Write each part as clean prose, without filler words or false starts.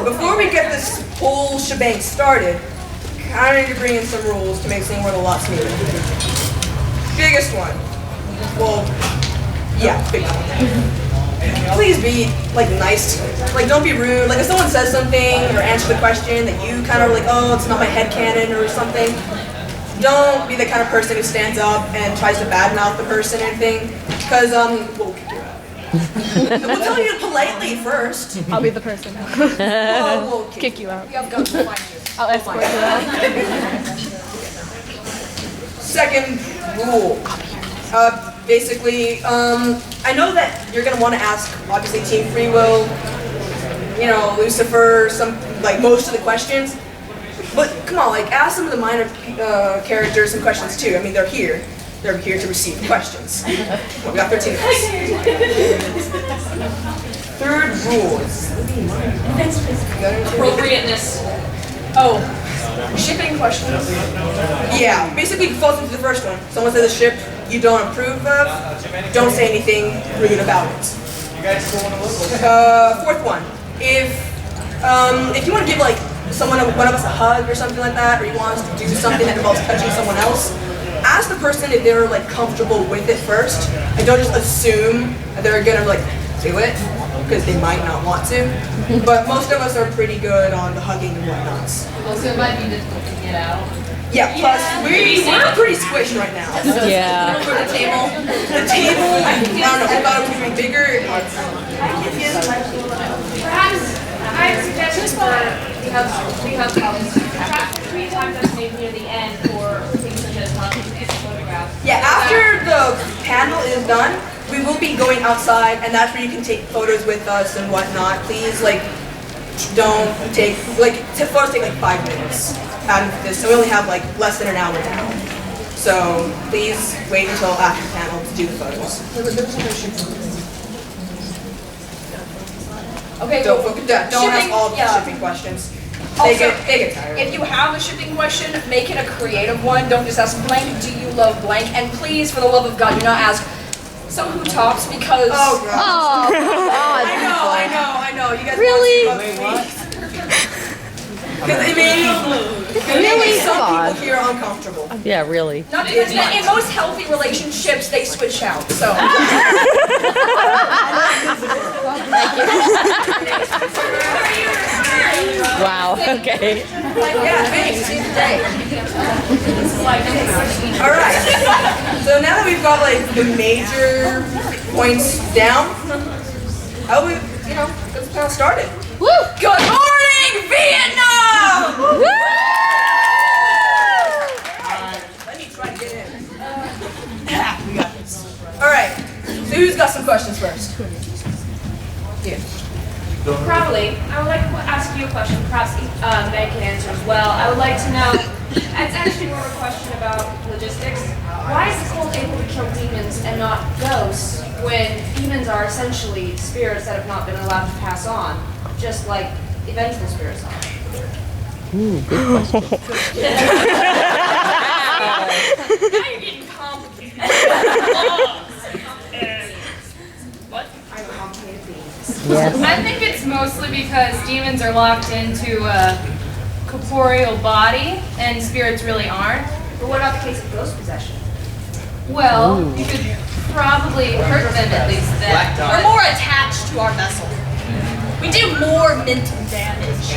before we get this whole shebang started, kind of need to bring in some rules to make things work a lot smoother. Biggest one. Well, yeah, big one. Please be like nice. Like don't be rude. Like if someone says something or answers the question that you kind of like, oh, it's not my headcanon or something. Don't be the kind of person who stands up and tries to badmouth the person or anything, because we'll kick you out. We'll tell you politely first. I'll be the person. We'll Kick you out. We have guns. We'll find you. I'll escort you out. Second rule. Basically, I know that you're gonna want to ask, obviously, Team Free Will, Lucifer, most of the questions. But come on, ask some of the minor characters some questions too. I mean, they're here. They're here to receive questions. Well, we got 13 minutes. Third rule. Appropriateness. Oh, shipping questions. Yeah, basically it falls into the first one. Someone says a ship you don't approve of, don't say anything rude about it. Fourth one. If you want to give one of us a hug or something like that, or you want us to do something that involves touching someone else, ask the person if they're comfortable with it first, and don't just assume that they're gonna do it, because they might not want to. But most of us are pretty good on the hugging and whatnots. Also, it might be difficult to get out. Yeah, plus we're pretty squished right now. Yeah. For the table, I don't know, I thought it would be bigger. Perhaps I have suggestions for we have problems. Perhaps 3 times as maybe near the end for things such as photographs. Yeah, after the panel is done, we will be going outside, and that's where you can take photos with us and whatnot. Please, don't take, photos take 5 minutes out of this, so we only have less than an hour now. So please wait until after the panel to do the photos. Okay. Don't ask all the shipping questions. They get tired. If you have a shipping question, make it a creative one. Don't just ask blank, do you love blank? And please, for the love of God, do not ask, so who talks, because... Oh, God. Oh, God. I know. You guys Really? Because it made some people here uncomfortable. Yeah, really. Not because in most healthy relationships, they switch out, so... Wow, okay. Yeah, thanks. Alright. So now that we've got the major points down, how we, get this panel started. Woo! Good morning, Vietnam! Woo! Let me try to get in. We got this. Alright. So who's got some questions first? Yeah. Probably. I would like to ask you a question. Perhaps Meg can answer as well. I would like to know, it's actually more of a question about logistics. Why is the cult able to kill demons and not ghosts when demons are essentially spirits that have not been allowed to pass on, just like eventual spirits are? Ooh, good question. Now you're getting complicated. What? I'm complicated beings. Yes. I think it's mostly because demons are locked into a corporeal body and spirits really aren't. But what about the case of ghost possession? Well, you could probably hurt them at least then. We're more attached to our vessel. We do more mental damage.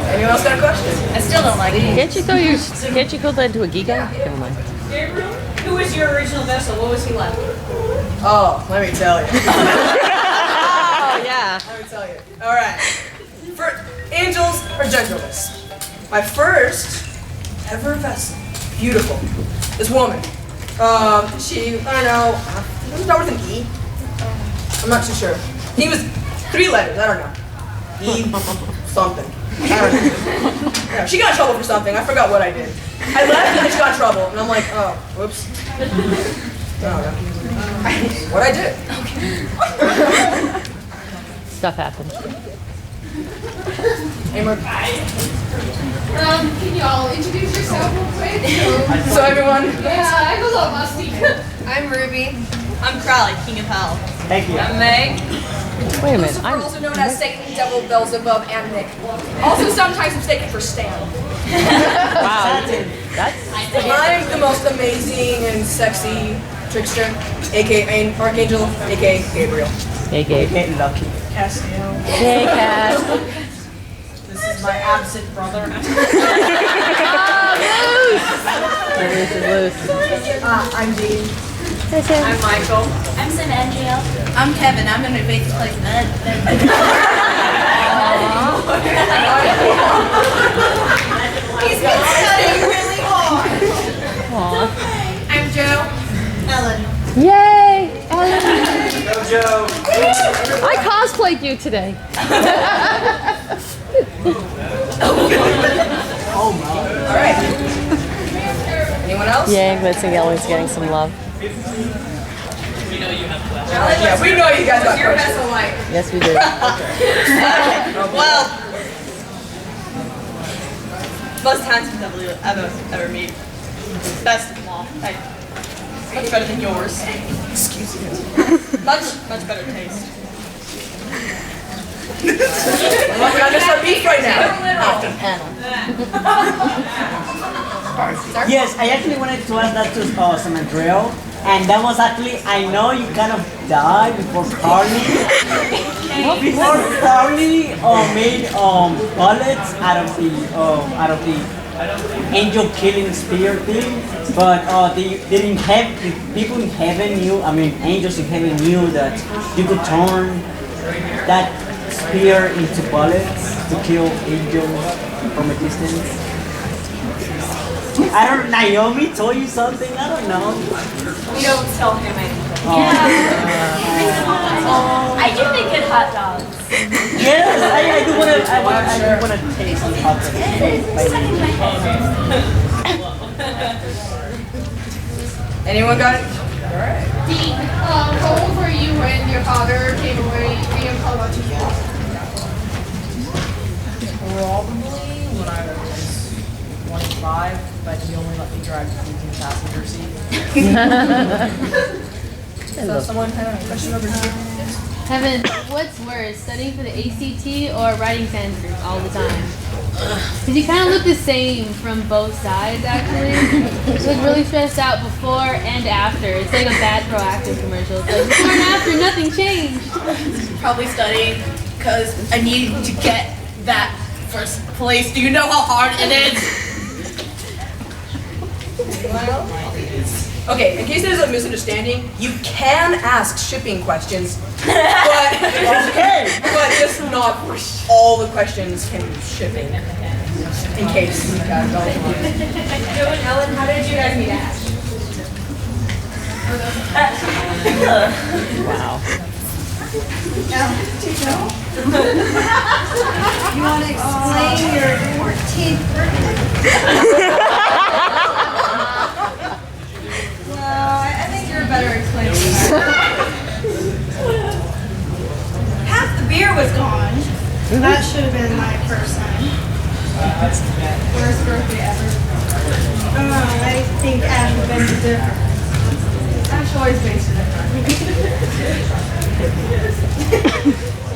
Anyone else got a question? I still don't like it. Can't you call that into a giga? Never mind. Gabriel, who was your original vessel? What was he like? Oh, let me tell you. Oh, yeah. Let me tell you. Alright. For angels or gentleness. My first ever vessel. Beautiful. This woman. She, I don't know, does it start with an E? I'm not too sure. He was 3 letters, I don't know. E something. I don't know. Yeah, she got in trouble for something, I forgot what I did. I left and then she got in trouble, and I'm like, oh, whoops. I don't know. What'd I do? Stuff happens. Can you all introduce yourself real quick? So everyone, Yeah, I was all musty. I'm Ruby. I'm Crowley, King of Hell. I'm Meg. Wait a minute. Lucifer, also known as Satan, Devil, Beelzebub, and Nick. Also sometimes mistaken for Stan. Wow. That's I'm the most amazing and sexy trickster, aka Archangel, aka Gabriel. hey, Gabe. Get lucky. Castiel. Hey, Cass. This is my absent brother. Loose is loose. I'm Dean. Hey, Sam. I'm Michael. I'm Samantha. I'm Kevin. I'm gonna make this place bed. He's been studying really hard. Aw. I'm Joe. Ellen. Yay, Ellen. Go, Joe. I cosplayed you today. Alright. Anyone else? Yay, Blitzing Ellen's getting some love. Yeah, we know you guys got Your questions. best alike. Yes, we do. Well, most handsome devil you'll ever meet. Best of them all. Like, much better than yours. Excuse me. Much better taste. We're not gonna start beef right now. Yes, I actually wanted to ask that to Samantha, and that was actually, I know you kind of died before Carly. Before Carly made bullets out of the angel killing spear thing, but they didn't have the people in heaven knew. I mean, angels in heaven knew that you could turn that spear into bullets to kill angels from a distance. I don't. Naomi told you something. I don't know. We don't tell him anything. I do make good hot dogs. Yes, I do want to. I want to taste some hot dogs. Anyone got it? Dean, how old were you when your father came away being called out to you? Probably when I was 25, but he only let me drive the passenger seat. So someone had a question over here? Heaven, what's worse, studying for the ACT or writing Sanskrit all the time? Because you kind of look the same from both sides, actually. You look really stressed out before and after. It's like a bad proactive commercial. It's like before and after, nothing changed. Probably studying because I need to get that first place. Do you know how hard it is? Okay, in case there's a misunderstanding, you can ask shipping questions, but but just not all the questions can be shipping. In case you guys don't know. Joe and Ellen, how did you guys meet Ash? Wow. You want to explain your 14th birthday? Well, I think you're better explaining that. Half the beer was gone. That should have been my first time. Worst birthday ever. I think Ash would beg to differ. Ash always makes it different.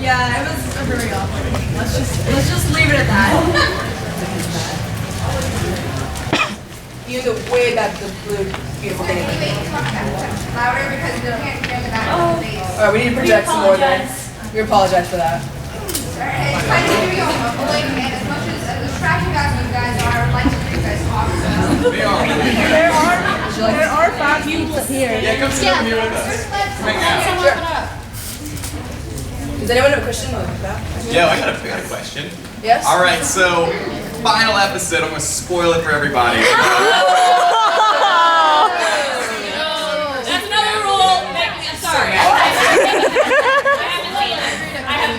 Yeah, it was very awkward. Let's just leave it at that. Even the way that the blue beautiful thing is. Louder because you can't hear the back of the face. Alright, we need to project some more then. We apologize for that. It's kind of hear you all muffling, and as much as attractive as you guys are, I would like to hear you guys talk. There are 5 people here. Yeah, come sit over here with us. Hang out. Does anyone have a question like that? Yo, I got a question. Yes? All right, so final episode. I'm gonna spoil it for everybody. That's another rule. I'm sorry.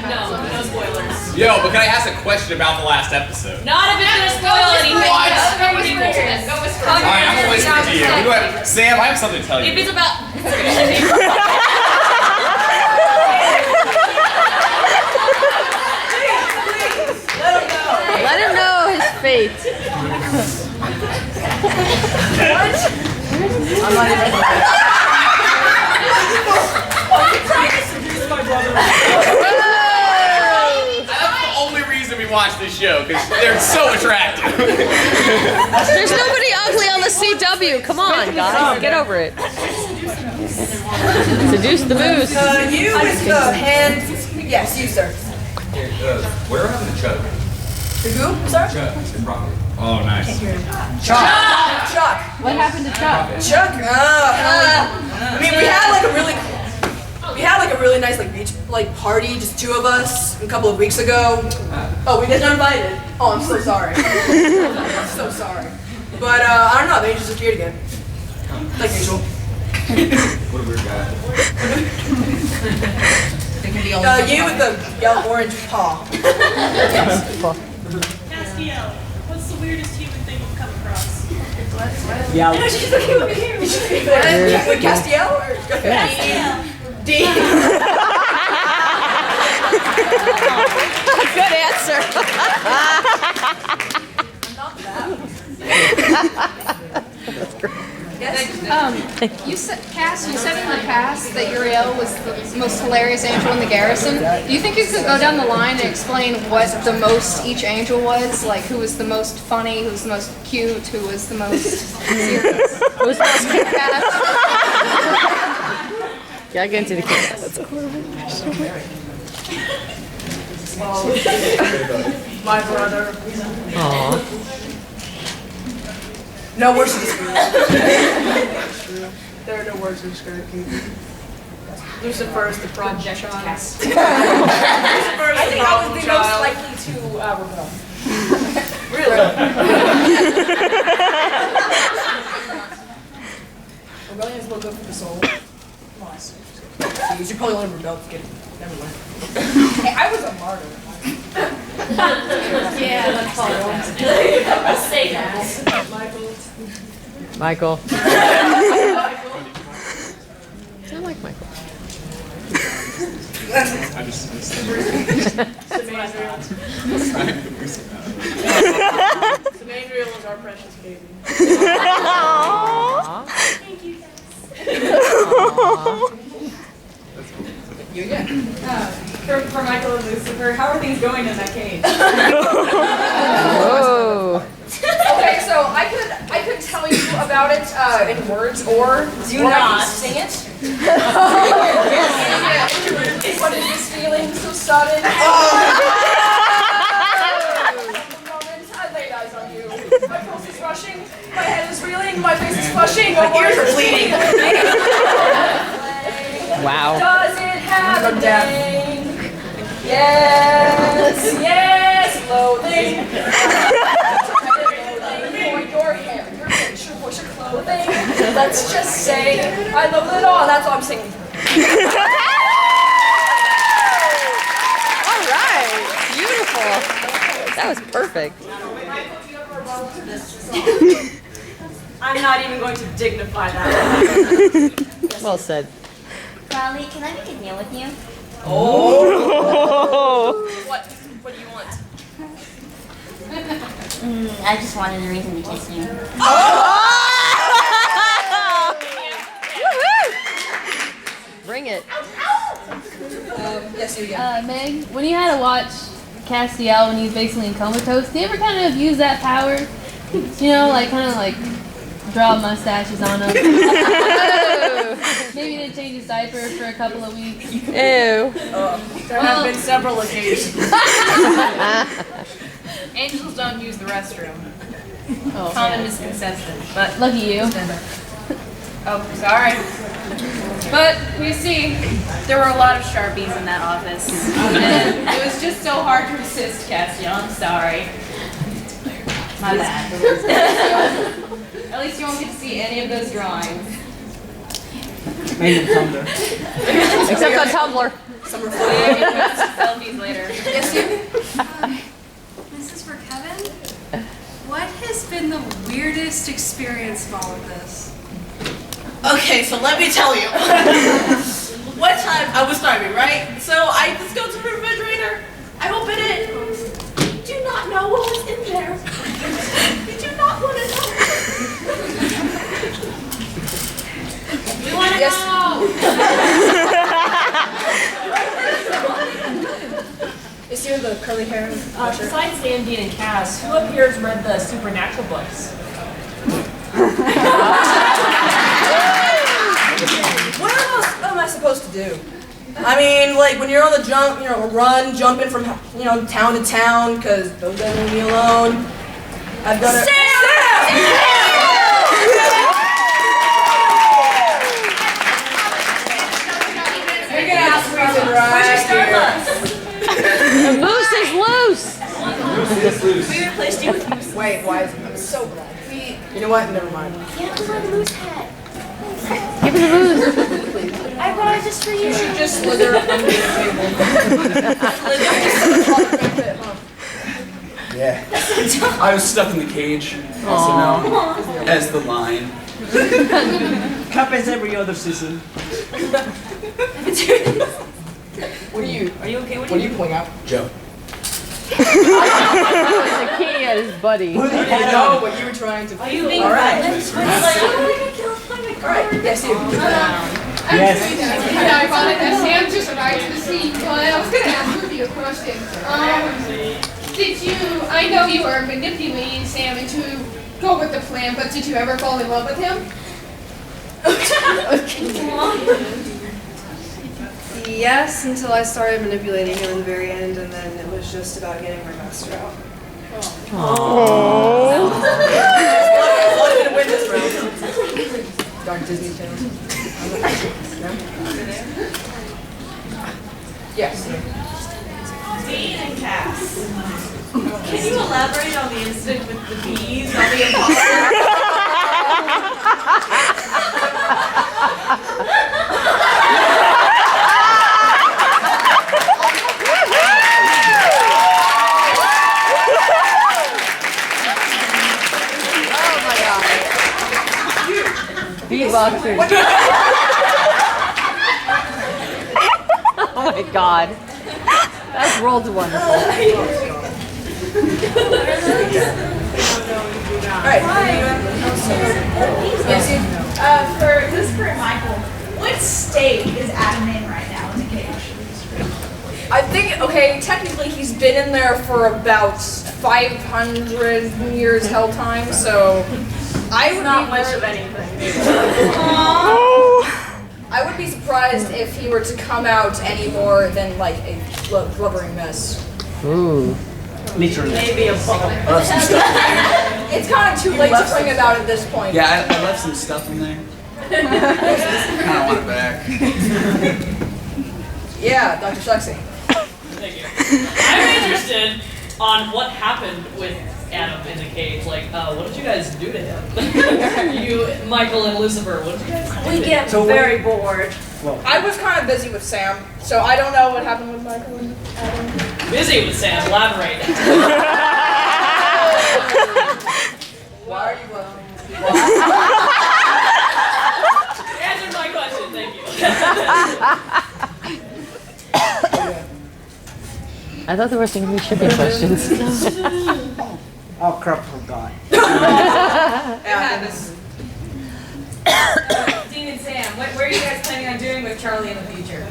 No spoilers. Yo, but can I ask a question about the last episode? Not if it's gonna spoil anything. What? Go with rules. Go with All right, I'm gonna listen to you. Who do I- Sam, I have something to tell If you. it's about Let him know his fate. I'm not even. watch this show because they're so attractive. There's nobody ugly on the CW. Come on, guys, get over it. Seduce the booze. You with the hand. Yes, you, sir. Where are the chug? The who, sir? Chug. Oh, nice. Chuck. What happened to Chuck? Chuck. I mean, we had like a really nice like beach like party, just two of us, a couple of weeks ago. Oh, we got invited. Oh, I'm so sorry. I'm so sorry. But I don't know. They just disappeared again, like usual. What a weird guy. You with the yellow orange paw. Castiel, what's the weirdest human thing you've come across? Yeah. She's looking over here. With Castiel or D? Good answer. You said, Cass, you said in the past that Uriel was the most hilarious angel in the garrison. Do you think you could go down the line and explain what the most each angel was? Like, who was the most funny, who was the most cute, who was the most serious? Who was the most kick-ass? Yeah, I get into the kick-ass. That's a horrible question. My brother. Aww. No words to describe. There are no words to describe Katie. Lucifer is the problem child. I think I was the most likely to rebel. Really? Rebellion is what good for the soul. Come on. You should probably only rebel to get it. Never mind. Hey, I was a martyr. Yeah, that's all. Say that. Michael. I like Michael. Samandriel is our precious baby. Thank you guys. You again. For Michael and Lucifer, how are things going in that cage? Whoa. Okay, so I could tell you about it in words, or I not. can sing it. What is this feeling so sudden? Moment I laid eyes on you. My pulse is rushing, my head is reeling, my face is flushing, my ears are bleeding. Wow. Does it have a name? Yes, yes, loathing. For your hair, your picture, for your clothing. Let's just say I love it all. That's all I'm singing. All right. Beautiful. That was perfect. I'm not even going to dignify that. Well said. Crowley, can I make a meal with you? Oh. What do you want? I just wanted a reason to kiss you. Bring it. Yes, you again. Meg, when you had to watch Castiel when he was basically in comatose, do you ever kind of use that power? You know, like kind of like draw mustaches on him. Maybe to change his diaper for a couple of weeks. Ew. There have been several occasions. Angels don't use the restroom. Oh, Common misconception, but lucky you. oh, sorry. But you see, there were a lot of Sharpies in that office, and it was just so hard to resist, Cassio. I'm sorry. My bad. At least you won't get to see any of those drawings. Maybe Tumblr. Except on Tumblr. Summer Yeah, footy. you can get some selfies later. Yes, you. This is for Kevin. What has been the weirdest experience of all of this? Okay, so let me tell you. One time I was starving, right? So I just go to the refrigerator. I open it. You do not know what was in there. You do not want to know. We want to know. Is This year, the curly hair. Besides Sam, Dean, and Cass, who up here has read the supernatural books? What else am I supposed to do? I mean, like when you're on the jump, jumping from town to town, because those guys leave me alone. I've done it. You're gonna have to squeeze it right here. Moose is loose. We replaced you with Moose. Wait, why is I'm so glad. You know what? Never mind. Yeah, put on the Moose hat. Give him the moose. I brought it just for you. You should just slither under the table. Yeah. I was stuck in the cage, also known as the lion. Happens every other season. What are you? Are you okay? What are you pulling out? Joe. The key at his buddy. I know, but you were trying to. Are you being Alright. Alright, Yes, you. Yes. I found it as Sam just arrived to the scene, but I was going to ask Ruby a question. I know you were manipulating Sam into go with the plan, but did you ever fall in love with him? Yes, until I started manipulating him in the very end, and then it was just about getting my master out. Wanted to win this round. Dark Disney Channel. Yes. Dean and Cass. Can you elaborate on the incident with the bees on the Beatboxers. Oh my god. That rolled wonderful. Alright. For Lucifer and Michael, what state is Adam in right now in the cage? I think, okay, technically he's been in there for about 500 years hell time, so I would not be much of anything. I would be surprised if he were to come out any more than like a blubbering mess. Ooh. Literally. Maybe a ball. It's kind of too late to bring him out at this point. Yeah, I left some stuff in there. Kind of want it back. Yeah, Dr. Sexy. Thank you. I'm interested on what happened with Adam in the cage. Like, what did you guys do to him? You, Michael and Lucifer, what did you guys do? We get very bored. I was kind of busy with Sam, so I don't know what happened with Michael and Adam. Busy with Sam, elaborate. Why are you laughing? Answer my question, thank you. I thought there were going to be shipping questions. Oh crap, forgot. Dean and Sam, what are you guys planning on doing with Charlie in the future?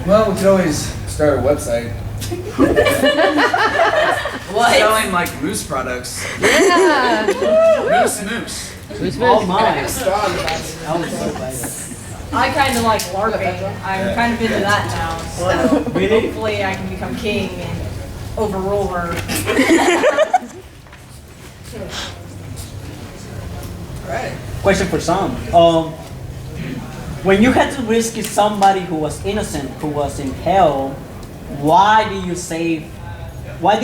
Well, we could always start a website. What? Selling like moose products. Yeah. Moose. Oh my. I kind of like LARPing. I'm kind of into that now. So Really? hopefully I can become king and overrule her. Alright. Question for Sam. When you had to rescue somebody who was innocent, who was in hell, why did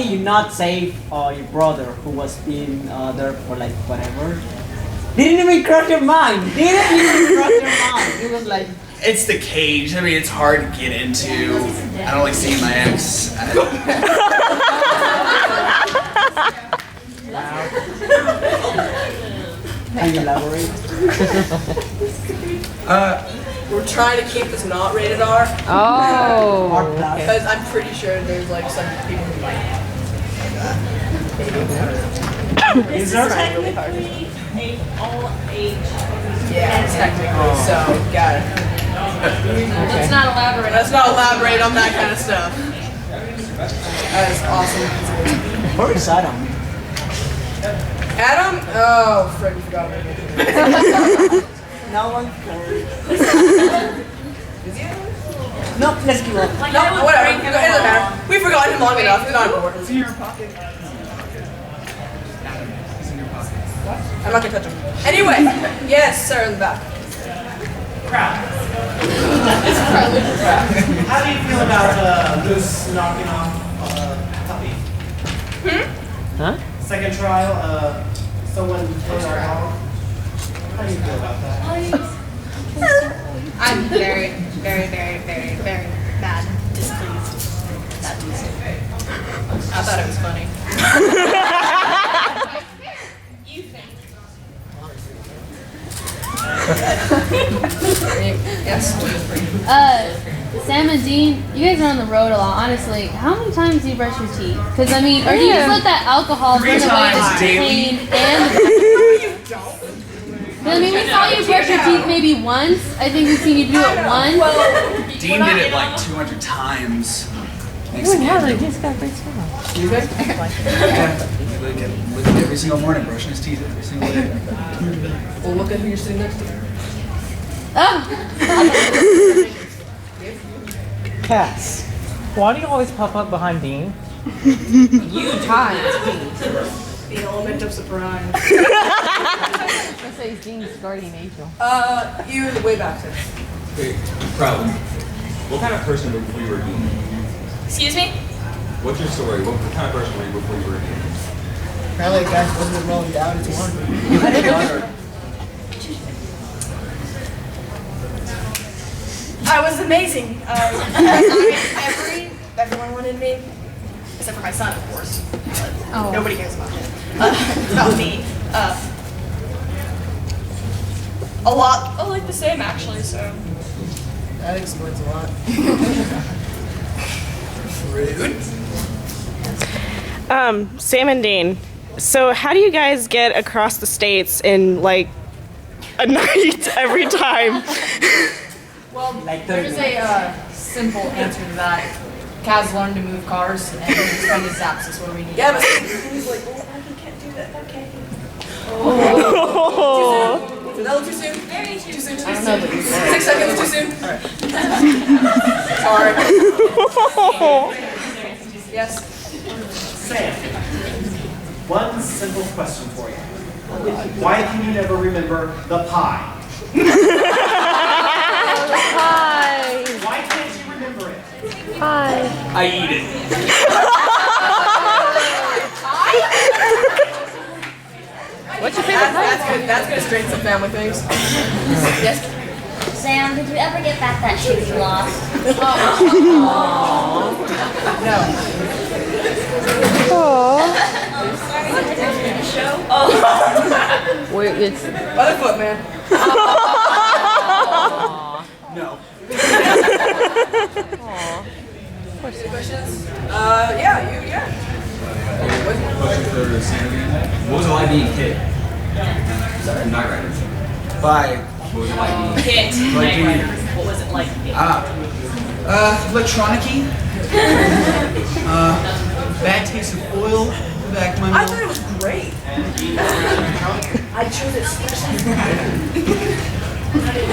you not save your brother who was in there for like whatever? Didn't even cross your mind. It was like It's the cage. I mean, it's hard to get into. I don't like seeing my ex. Can you elaborate? We're trying to keep this not rated R. Oh. Okay. Because I'm pretty sure there's like some people who like Is there trying really hard. All age. Yeah, technically. So, got it. Let's not elaborate. Let's not elaborate on that kind of stuff. That is awesome. Where's Adam? Adam? Oh, Fred, you forgot about me. No one cares. Is he? No, let's give up. No, whatever. It doesn't matter. We forgot him long enough. It's not important. It's in your pocket. I'm not gonna touch him. Anyway, yes, sir, in the back. How do you feel about Moose knocking off Puppy? Huh? Second trial, someone killed our dog. How do you feel about that? I'm very, very, very, very, very bad displeased. I thought it was funny. You think? Yes. Sam and Dean, you guys are on the road a lot. Honestly, how many times do you brush your teeth? Because I mean, or do you just let that alcohol burn away the pain and the I mean, we saw you brush your teeth maybe once. I think we've seen you do it once. Dean did it like 200 times. Thanks Oh, again. wow, they just got great smell. Excuse me? Yeah. Look at every single morning, brushing his teeth every single day. Well, look at who you're sitting next to. Cass, why do you always pop up behind Dean? You tied Pete. The element of surprise. I say he's Dean's guardian angel. You in the way back, sir. Wait, Crowley, what kind of person before you were Dean? Excuse me? What's your story? What kind of person were you before you were Dean? Apparently, guys wasn't rolling down. It's one. I was amazing. Everyone wanted me, except for my son, of course. Oh. Nobody cares about him. About me. A lot. Oh, like the same, actually. So that explains a lot. Rude. Sam and Dean. So how do you guys get across the states in like a night every time? Well, there's a simple answer to that. Kaz learned to move cars, and his friend is Zaps is where we need. Yeah, but he's like, oh, I can't do that. Okay. Oh. Too soon? Is that a little too soon? Very too soon. I don't know, but 6 seconds too soon? Alright. Sorry. Yes. Sam, one simple question for you. Why can you never remember the pie? Hi. Why can't you remember it? Hi. I eat it. What's your favorite That's good. That's gonna straighten some family things. Yes. Sam, did you ever get back that shoe you lost? No. Wait, it's Other foot, man. No. Questions? Yeah. What was it like being hit? Sorry, Knight Rider. By What was it like being Hit. Like Knight Rider. What was it like? electronic-y. Bad taste of oil in the back of my I mouth. thought it was great. I chose it especially for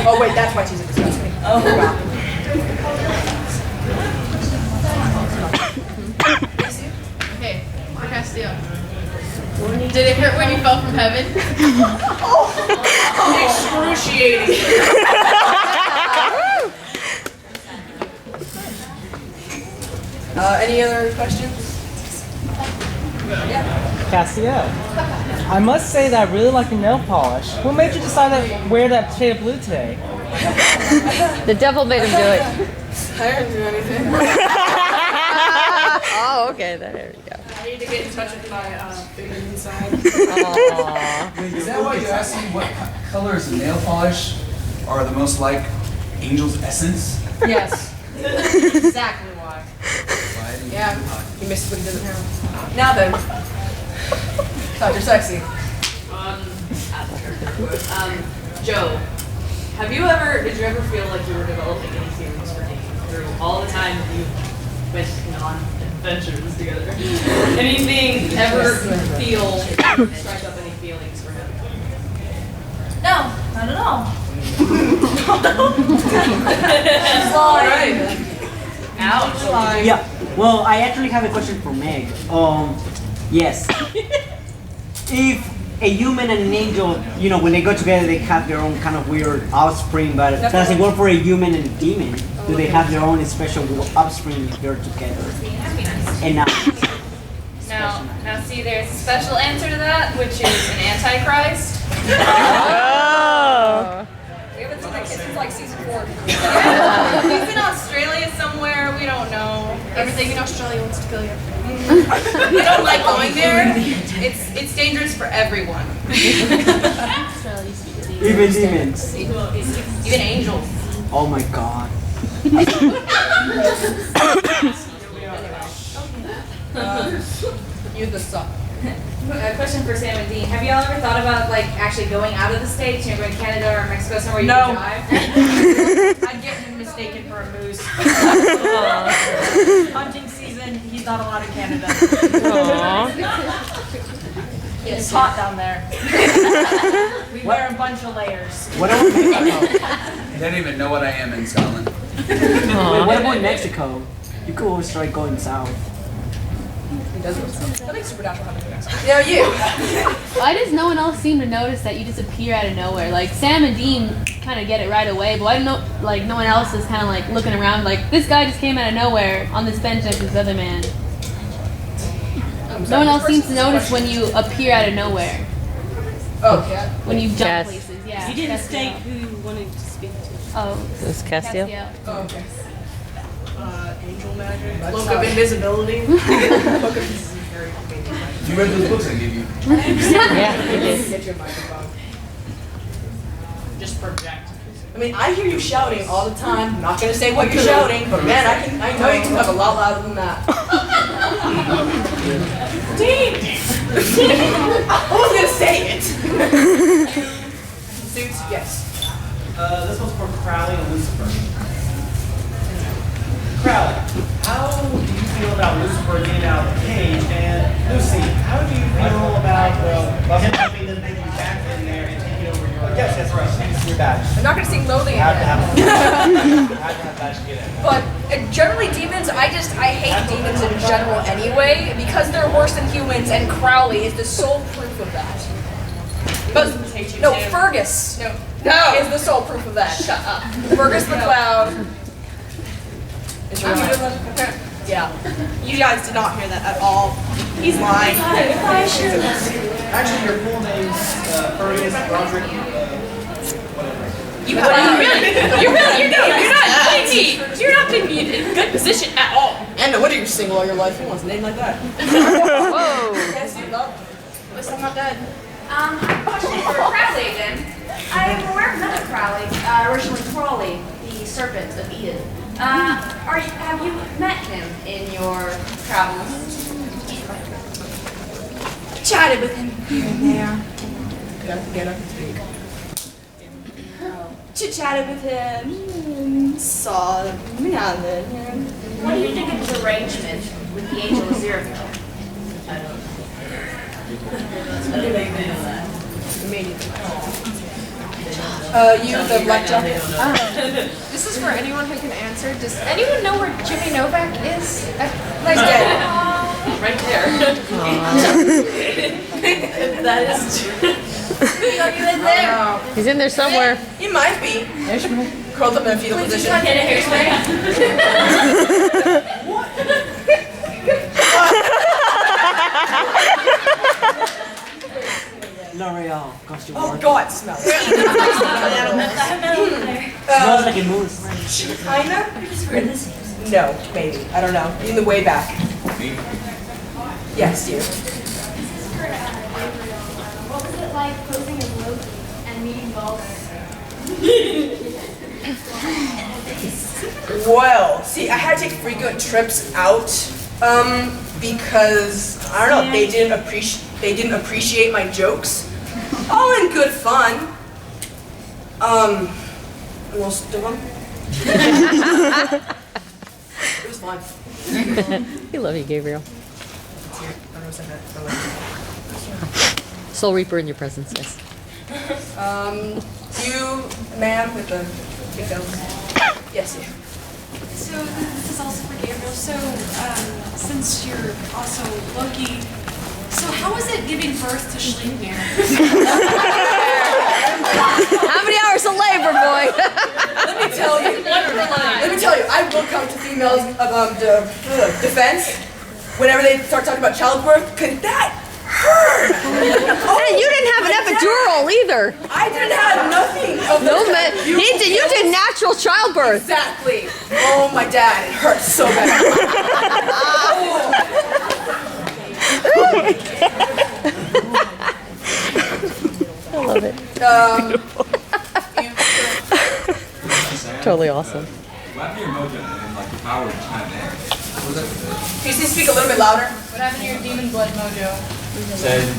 Oh wait, that's why cheese disgusts me. Oh wow. Okay, Castillo. Did it hurt when you fell from heaven? Excruciating. Any other questions? Yeah. Castillo, I must say that I really like your nail polish. Who made you decide to wear that shade of blue today? the devil made him do it. I didn't do anything. Oh, okay, there we go. I need to get in touch with my fingers inside. Is that why you asked me what colors of nail polish are the most like Angel's Essence? Yes. Exactly why. Yeah, he misses what he doesn't have. Now then, Dr. Sexy. Joe, did you ever feel like you were developing any feelings for Dean through all the time that you went on adventures together? Anything ever strike up any feelings for him? No, not at all. Right. Ouch. Yeah. Well, I actually have a question for Meg. Yes. If a human and an angel, when they go together, they have their own kind of weird offspring, but does it work for a human and a demon? Do they have their own special offspring if they're together? And now. Now see, there's a special answer to that, which is an antichrist. Oh. We haven't seen that kid since like season 4. He's in Australia somewhere, we don't know. Everything in Australia wants to kill you. We don't like going there. It's dangerous for everyone. Even demons. Even angels. Oh my god. You the suck. A question for Sam and Dean. Have y'all ever thought about actually going out of the States, going to Canada or Mexico, somewhere you can drive? I'd get him mistaken for a moose. Hunting season, he's not allowed in Canada. It's hot down there. We wear a bunch of layers. What about Mexico? They don't even know what I am in Scotland. Wait, what about Mexico? You could always try going south. That makes Supernatural happen next. Why does no one else seem to notice that you just appear out of nowhere? Like Sam and Dean kind of get it right away, but why no one else is kind of looking around like this guy just came out of nowhere on this bench next to this other man. No one else seems to notice when you appear out of nowhere. Oh, yeah. When you jump Yes. places, yeah. You didn't Castiel. state who you wanted to speak to. Oh, It was Castiel. Oh, okay. Angel magic. Cloak of invisibility. You read those books I gave you? Yeah, he did. Get your microphone. Just project. I mean, I hear you shouting all the time. I'm not gonna say what you're shouting, but man, I know you can have a lot louder than that. Dean! I was gonna say it. Suits, yes. This one's for Crowley and Lucifer. Crowley, how do you feel about Lucifer getting out of the cage? And Lucy, how do you feel about him having to make you back in there and taking over your... Yes, that's right. It's your badge. I'm not gonna sing Loathing You have to again. have a badge to get in. But generally demons, I hate demons in general anyway, because they're worse than humans, and Crowley is the sole proof of that. But, no, Fergus is the sole proof of that. Shut up. Fergus the Clown. Is your okay. Yeah. You guys did not hear that at all. He's lying. Actually, your full name's Fergus Roderick. You're not putting me in a good position at all. And no wonder you're single all your life. Who wants a name like that? Whoa. Yes, you love. At least I'm not dead. Question for Crowley again. I'm aware of another Crowley, originally Crawley, the serpent of Eden. Have you met him in your travels? Chatted with him here and there. Get up and speak. Chit-chatted with him. Saw him now and then. What do you think of his arrangement with the angel Aziraphale? You, the lecture. This is for anyone who can answer. Does anyone know where Jimmy Novak is? He's dead. Right there. That is true. Are you in there? He's in there somewhere. He might be. Curled up in a fetal position. L'Oreal costume. Oh God, it smells. Smells like a moose. China? No, maybe. I don't know. In the way back. Yes, dear. What was it like posing as Loki and meeting Balder? Well, see, I had to take frequent trips out, because I don't know, they didn't appreciate my jokes. All in good fun. most of them. It was fun. We love you, Gabriel. Soul Reaper in your presence, yes. You, ma'am, with the big nose. Yes, you. So this is also for Gabriel. So since you're also Loki, so how was it giving birth to Schleimir? How many hours of labor, boy? Let me tell you. I will come to females of defense whenever they start talking about childbirth, because that hurt. Hey, you didn't have an epidural either. I didn't have nothing. No, man. You did natural childbirth. Exactly. Oh, my dad, it hurts so bad. I love it. Totally awesome. What happened to your mojo and like your power was kind of there? What was that for? Can you speak a little bit louder? What happened to your demon blood mojo?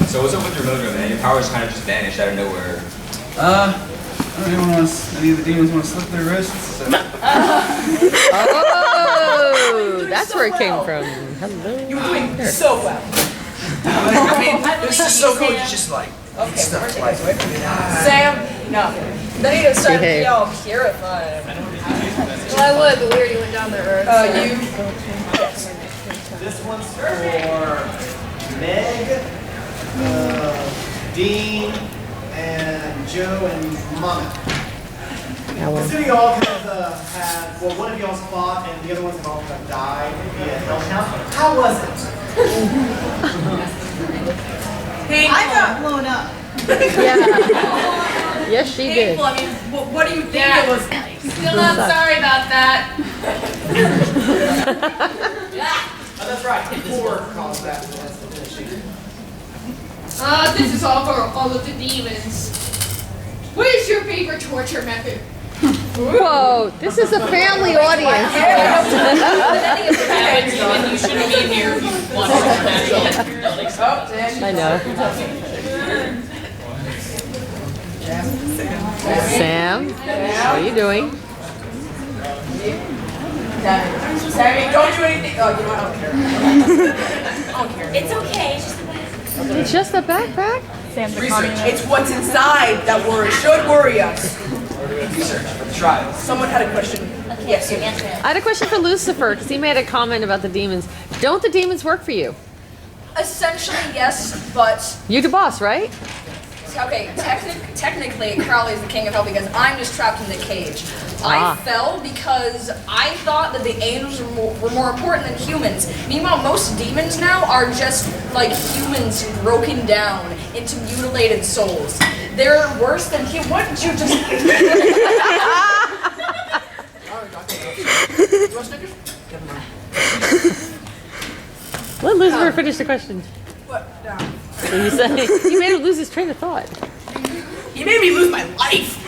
So what's up with your mojo, man? Your powers kind of just vanished out of nowhere. I don't even want to. Any of the demons want to slit their wrists? So. Oh, that's where it came from. Hello. You were doing so well. I mean, this is so cool. It's just like stuff like. Sam, no. Then he just started to be all purified. Well, I would, but we already went down there earth. You. This one's for Meg, Dean, and Joe and Mama. Considering you all kind of had, well, one of you all fought and the other ones have all kind of died via Hellhound. How was it? I got blown up. Yeah. Yes, she did. I mean, what do you think it was? Still not sorry about that. Oh, that's right. 4 caused that. This is all for all of the demons. What is your favorite torture method? Whoa, this is a family audience. You shouldn't be here if you want to I know. Sam, what are you doing? Sammy, don't do anything. Oh, you know what? I don't care. It's okay. It's just a It's just a backpack? It's what's inside that should worry us. Research for the trials. Someone had a question. Yes, you answer. I had a question for Lucifer, because he made a comment about the demons. Don't the demons work for you? Essentially, yes, but You're the boss, right? okay. Technically, Crowley is the king of hell because I'm just trapped in the cage. I fell because I thought that the angels were more important than humans. Meanwhile, most demons now are just like humans broken down into mutilated souls. They're worse than humans. What did you just? Let Lucifer finish the question. What? No. What did you say? You made him lose his train of thought. You made me lose my life.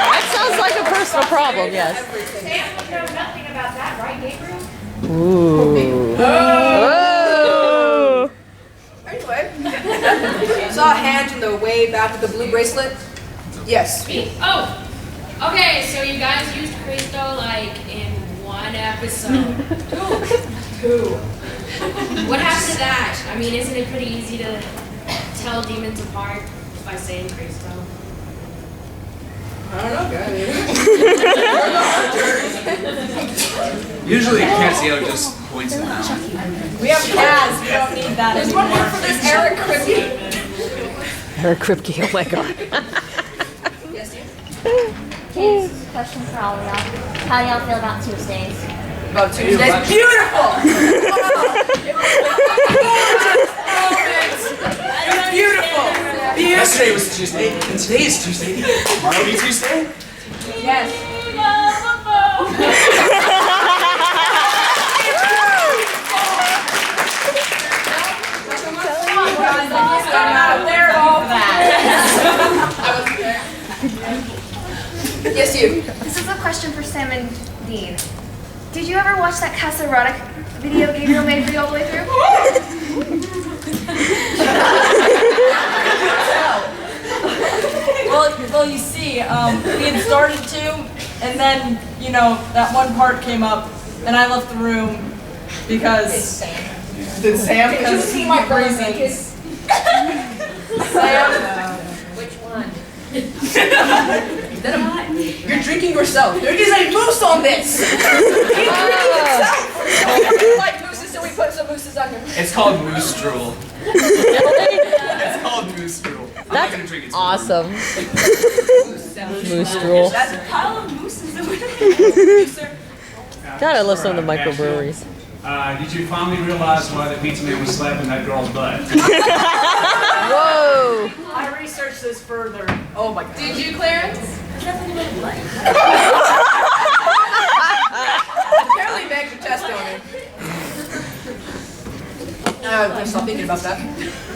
That sounds like a personal problem, yes. Sam would know nothing about that, right, Gabriel? Ooh. Oh. Anyway, saw a hand in the way back with the blue bracelet. Yes. Oh, okay. So you guys used Cristo like in one episode. Two. What happened to that? I mean, isn't it pretty easy to tell demons apart by saying Cristo? I don't know, guys. Usually, Cassio just points them out. We have Kaz. We don't need that. There's one more for this Eric Kripke. Eric Kripke, oh my god. Yes, you. Question for all of y'all. How do y'all feel about Tuesdays? About Tuesdays. Beautiful! Beautiful! Yesterday was Tuesday, and today is Tuesday. Tomorrow will be Tuesday. Yes. Yes, you. This is a question for Sam and Dean. Did you ever watch that Casa Erotic video Gabriel made for you all the way through? Well, well, you see, we had started to, and then, you know, that one part came up, and I left the room because... Did Sam? Because You see my brother naked? Sam? Which one? You're drinking yourself. There is a moose on this. He's drinking himself. You like mooses, so we put some mooses on your... It's called moose drool. It's called moose drool. I'm not gonna drink it. Awesome. Moose drool. That's a pile of mooses over there. God, I love some of the microbreweries. Did you finally realize why the pizza man was slapping that girl's butt? Whoa! I researched this further. Oh my god. Did you, Clarence? Apparently Meg could test on it. Just stop thinking about that.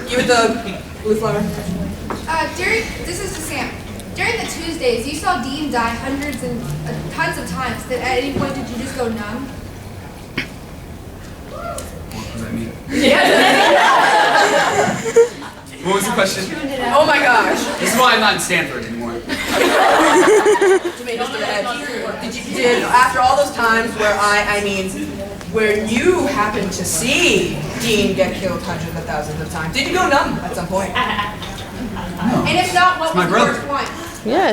Give it the blue flower. This is to Sam. During the Tuesdays, you saw Dean die hundreds and tons of times. At any point, did you just go numb? What does that mean? Yeah. What was the question? Oh my gosh. This is why I'm not in Stanford anymore. Did after all those times where where you happened to see Dean get killed hundreds of thousands of times, did you go numb at some point? And if not, what was the worst one? Yeah,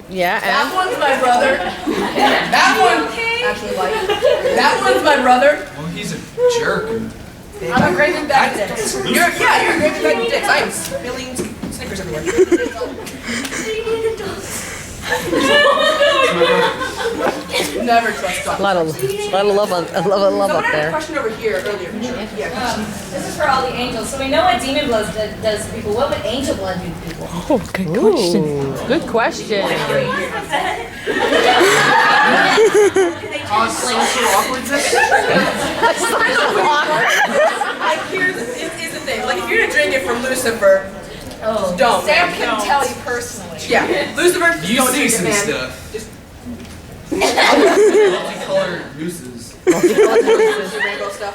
yeah, That and one's my brother. That one, actually, that one's my brother. Well, he's a jerk. I'm a great big bag of dicks. You're a great big bag of dicks. I am spilling Snickers everywhere. Never trust dogs. a lot of love on, love Someone up had a there. question over here earlier. Yeah. This is for all the angels. So we know what demon blood does to people. What would angel blood do to people? Oh, good question. Good question. Cause social awkwardness? Here's the thing. Like, if you're gonna drink it from Lucifer, don't. Sam can tell you personally. Yeah, Lucifer, You don't see drink it, some man. stuff. Just Multicolored mooses. rainbow stuff.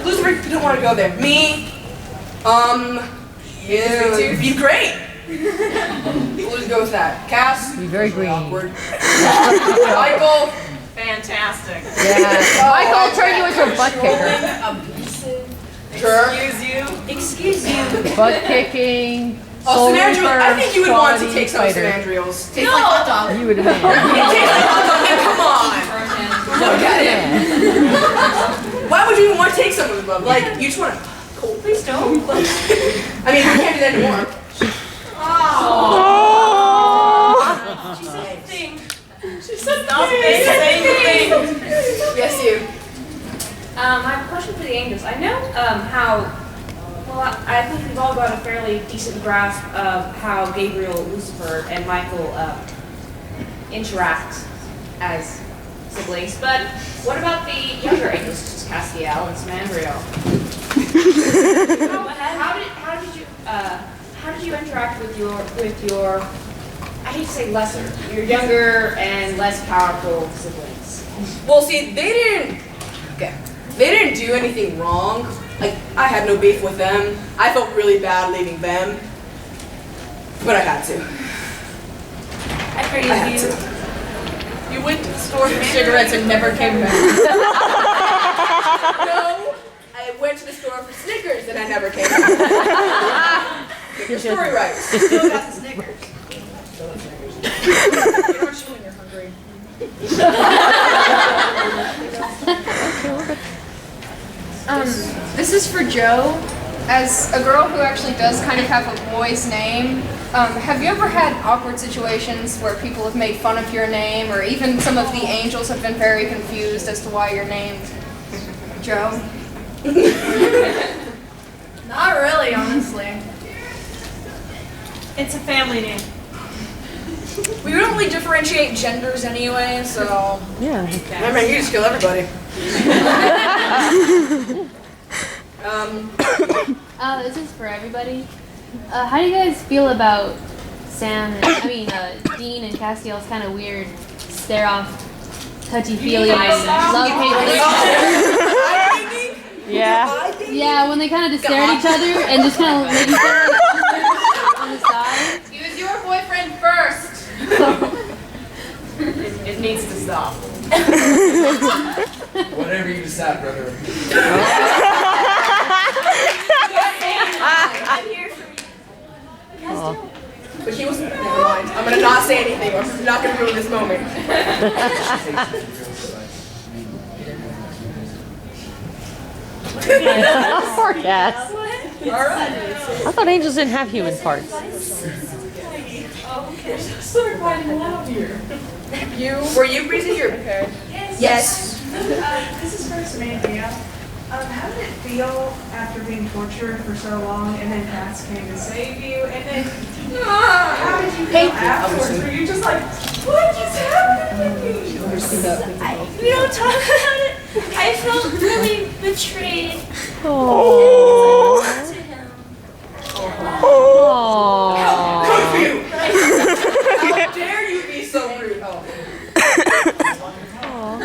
Lucifer, you don't want to go there. Me, yeah, be great. We'll just go with that. Cass, Be very green. awkward. Michael, Fantastic. Yeah. Michael, I'll turn you into a butt kicker. sure. Excuse you. Butt kicking. Oh, soul Samandriel, I reaper, think you would want to body take some fighter. Samandriels. Tastes like hot dog. You would have It tastes like hot dog, and come on. Look at it. Why would you even want to take some of them? Like, you just want to, cool, please don't. I mean, we can't do that anymore. She said the thing. She said the thing. Yes, you. I have a question for the angels. I know how. Well, I think we've all got a fairly decent grasp of how Gabriel, Lucifer, and Michael interact as siblings. But what about the younger angels, such as Castiel and Samandriel? How did you interact with your I hate to say lesser, your younger and less powerful siblings? Well, see, they didn't do anything wrong. Like, I had no beef with them. I felt really bad leaving them, but I had to. I praise had you. to. You went to the store for cigarettes and never came back. No, I went to the store for Snickers and I never came back. Get your story right. Still got the Snickers. You're not chewing, you're hungry. This is for Joe. As a girl who actually does kind of have a boy's name, have you ever had awkward situations where people have made fun of your name, or even some of the angels have been very confused as to why you're named Joe? Not really, honestly. It's a family name. We don't really differentiate genders anyway, so... Yeah. I mean, you just kill everybody. This is for everybody. How do you guys feel about Dean and Castiel's kind of weird stare-off, touchy-feely, love-hate relationship? Yeah. Yeah, when they kind of just stare at each other and just kind of make each other on the side. Use your It needs to stop. Whatever you decide, brother. I'm here for you. But he was. Never mind. I'm gonna not say anything. I'm not gonna ruin this moment. Poor cats. Alright. I thought angels didn't have human parts. Okay, so inviting out here. Were you presenting your prepared? Yes. This is for Samantha. How did it feel after being tortured for so long and then Cass came to save you? And then how did you feel afterwards? Were you just like, what just happened to me? We don't talk about it. I felt really betrayed. Oh. To him. How dare you be so rude? Oh.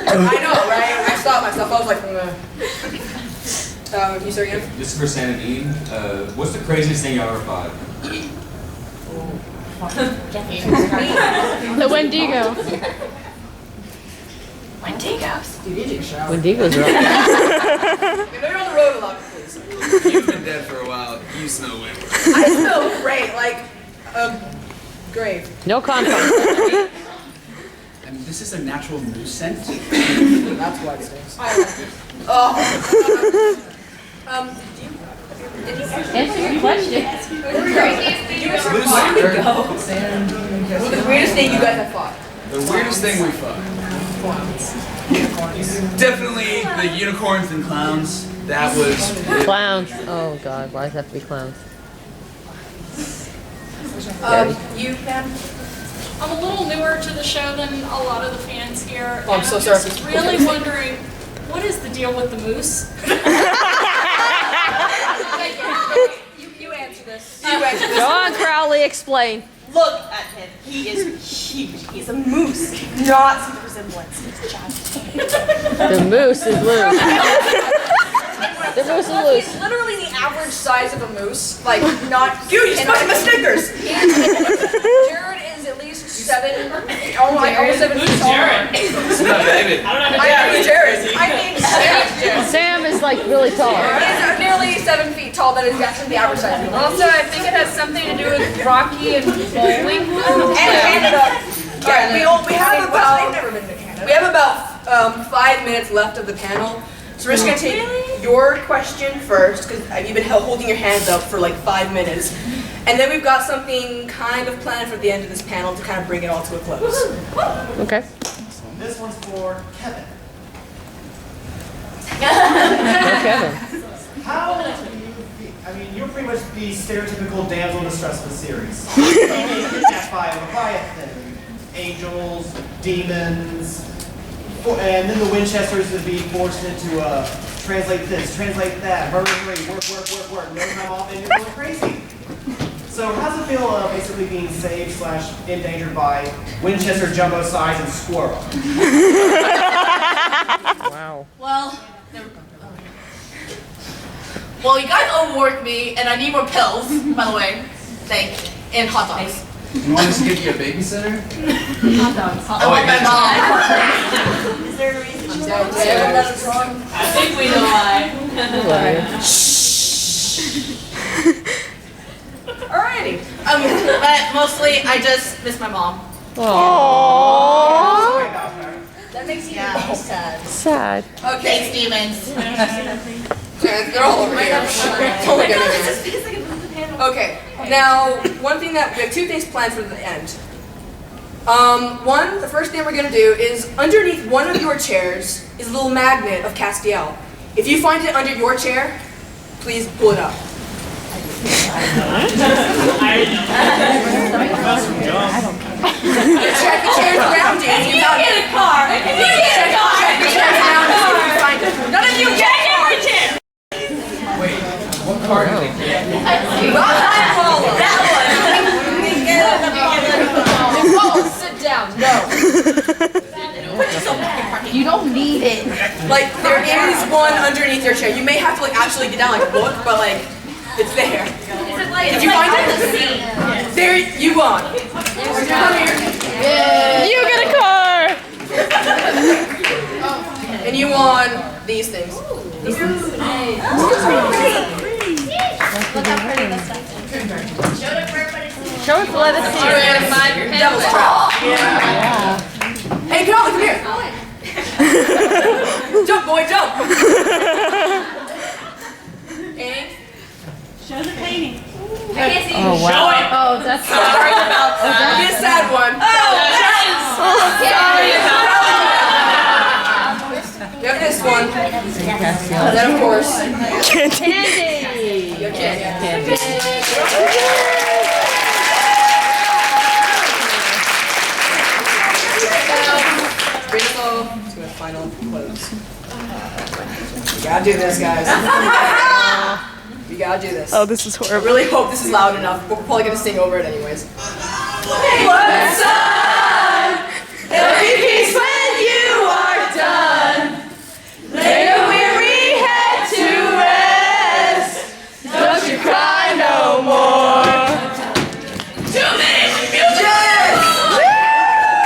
I know, right? I stopped myself. I was like, you start again? This is for Sam and Dean. What's the craziest thing you ever fought? The Wendigo. Wendigos. Wendigos are You know you're on the road a lot, please. You've been dead for a while. You smell way worse. I smell great, like a grave. no contact. I mean, this is a natural moose scent. That's why it stinks. I like it. Oh. Did you Answer your question. What's the weirdest thing you guys have fought? The weirdest thing we fought. Definitely the unicorns and clowns. That was Clowns. Oh God, why does it have to be clowns? You, ma'am? I'm a little newer to the show than a lot of the fans here. Oh, I'm and so I'm sorry. just really wondering, what is the deal with the moose? You answer this. John Crowley, explain. Look at him. He is huge. He's a moose. Not see the resemblance. It's just. The moose is loose. The moose is loose. He's literally the average size of a moose. Like, not. Dude, you smoked my Snickers! Jared is at least 7. Almost 7 feet tall. It's not David. I who's Jared? I mean, Jared. Sam is like really tall. He's nearly 7 feet tall. That is actually the average size. Also, I think it has something to do with Rocky and bowling. And Canada. Yeah, we have about. We have about 5 minutes left of the panel. So we're just going to take your question first, because you've been holding your hands up for like 5 minutes. And then we've got something kind of planned for the end of this panel to kind of bring it all to a close. Okay. This one's for Kevin. Kevin. How do you feel? I mean, you're pretty much the stereotypical damsel in distress of the series. Being kidnapped by a Leviathan, angels, demons, and then the Winchesters would be forced into translate this, translate that, work, no time off, and you're going crazy. So how's it feel basically being saved / endangered by Winchester jumbo size and squirrel? Wow. Well, you guys overworked me, and I need more pills, by the way. Thank you. And hot dogs. You want us to give you a babysitter? Hot dogs. I want my mom. Is there a reason you want to? I think we know why. Alrighty. But mostly, I just miss my mom. Aww. That makes you sad. Sad. Okay, Thanks, demons. They're all over here. Okay, now one thing that we have 2 things planned for the end. The first thing we're gonna do is underneath one of your chairs is a little magnet of Castiel. If you find it under your chair, please pull it up. Check the chairs around you. You get a car. You get a car. Check the chairs around you. See if you find it. None of you check every chair. Wait, what card did they get? That one. Nicole, sit down. No. You don't need it. Like, there is one underneath your chair. You may have to like actually get down like look, but like, it's there. Is it like, Did you find it? There you are. Come here. You get a car! And you won these things. Look how pretty this stuff is. Show it for let's see. Devil's trap. Yeah. Hey, come here. Jump, boy, jump. Painting. Show the painting. I can't see. Oh, wow. Show it. Oh, that's sorry about that. Be a sad one. Oh, sorry about that. You have this one. And then, of course, Candy. Your candy. Bring it all to a final close. We gotta do this, guys. We gotta do this. Oh, this is I horrible. really hope this is loud enough. We're probably gonna sing over it anyways. One sun, it'll be peace when you are done. Lay your weary head to rest. Don't you cry no more. 2 minutes of music. Yes!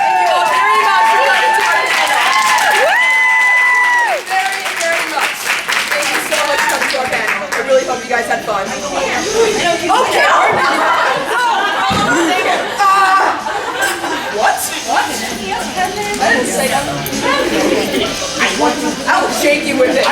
Thank you all very much for coming to our panel. Very, very much. Thank you so much for coming to our panel. I really hope you guys had fun. Okay. What? What? I didn't say that. I will shake you with this.